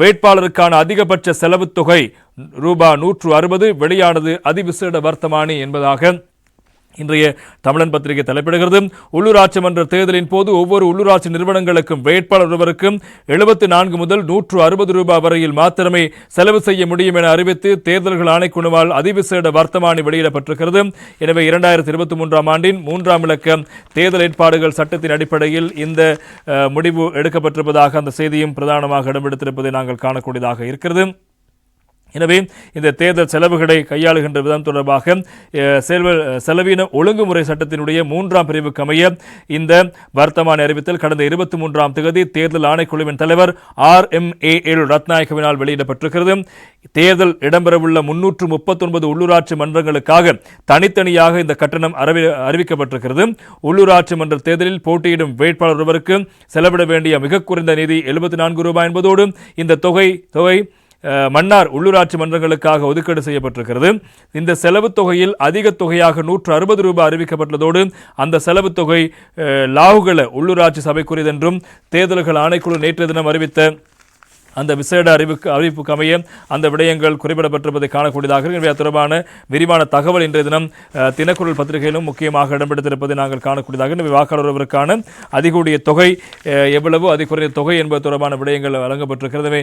வேட்பாளருக்கான அதிகபட்ச செலவுத் தொகை ரூபாய் 160 வெளியானது அதிவிசேட வர்த்தமானி என்பதாக இன்றைய தமிழன் பத்திரிகை தலைப்பிடுகிறது. உள்ளூராட்சி மன்ற தேர்தலின் போது ஒவ்வொரு உள்ளூராட்சி நிறுவனங்களுக்கும் வேட்பாளர் ஒருவருக்கும் 74 முதல் 160 ரூபாய் வரையில் மாத்திரமே செலவு செய்ய முடியும் என அறிவித்து தேர்தல்கள் ஆணைக்குழுவால் அதிவிசேட வர்த்தமானி வெளியிடப்பட்டிருக்கிறது. எனவே 2023 ஆண்டின் 3ஆம் இலக்க தேர்தல் ஏற்பாடுகள் சட்டத்தின் அடிப்படையில் இந்த முடிவு எடுக்கப்பட்டிருப்பதாக அந்த செய்தியும் பிரதானமாக இடம்பெடுத்திருப்பதை நாங்கள் காணக்கூடியதாக இருக்கிறது. எனவே இந்த தேர்தல் செலவுகளை கையாளுகின்ற விதம் தொடர்பாக செலவின ஒழுங்குமுறை சட்டத்தினுடைய 3ஆம் பிரிவுக்கு அமைய இந்த வர்த்தமானி அறிவித்தல் கடந்த 23ஆம் தேதி தேர்தல் ஆணைக்குழுவின் தலைவர் RMAL ரத்நாயகவினால் வெளியிடப்பட்டிருக்கிறது. தேர்தல் இடம்பெறவுள்ள 339 உள்ளூராட்சி மன்றங்களுக்காக தனித்தனியாக இந்த கட்டணம் அறிவிக்கப்பட்டிருக்கிறது. உள்ளூராட்சி மன்ற தேர்தலில் போட்டியிடும் வேட்பாளர் ஒருவருக்கு செலவிட வேண்டிய மிக குறைந்த நிதி 74 ரூபாய் என்பதோடு இந்த தொகை மன்னார் உள்ளூராட்சி மன்றங்களுக்காக ஒதுக்கீடு செய்யப்பட்டிருக்கிறது. இந்த செலவு தொகையில் அதிக தொகையாக 160 ரூபாய் அறிவிக்கப்பட்டுள்ளதோடு அந்த செலவு தொகை லாகுகள உள்ளூராட்சி சபைக்குரியது என்றும் தேர்தல்கள் ஆணைக்குழு நேற்றைய தினம் அறிவித்த அந்த விசேட அறிவிப்புக்கு அமைய அந்த விடயங்கள் குறிப்பிடப்பட்டிருப்பதை காணக்கூடியதாக. எனவே தொடர்பான விரிவான தகவல் இன்றைய தினம் தினக்குரல் பத்திரிகையிலும் முக்கியமாக இடம்பெடுத்திருப்பதை நாங்கள் காணக்கூடியதாக. எனவே வாக்காளர் ஒருவருக்கான அதிகூடிய தொகை எவ்வளவு அதிகுறைந்த தொகை என்பது தொடர்பான விடயங்கள் வழங்கப்பட்டிருக்கிறது.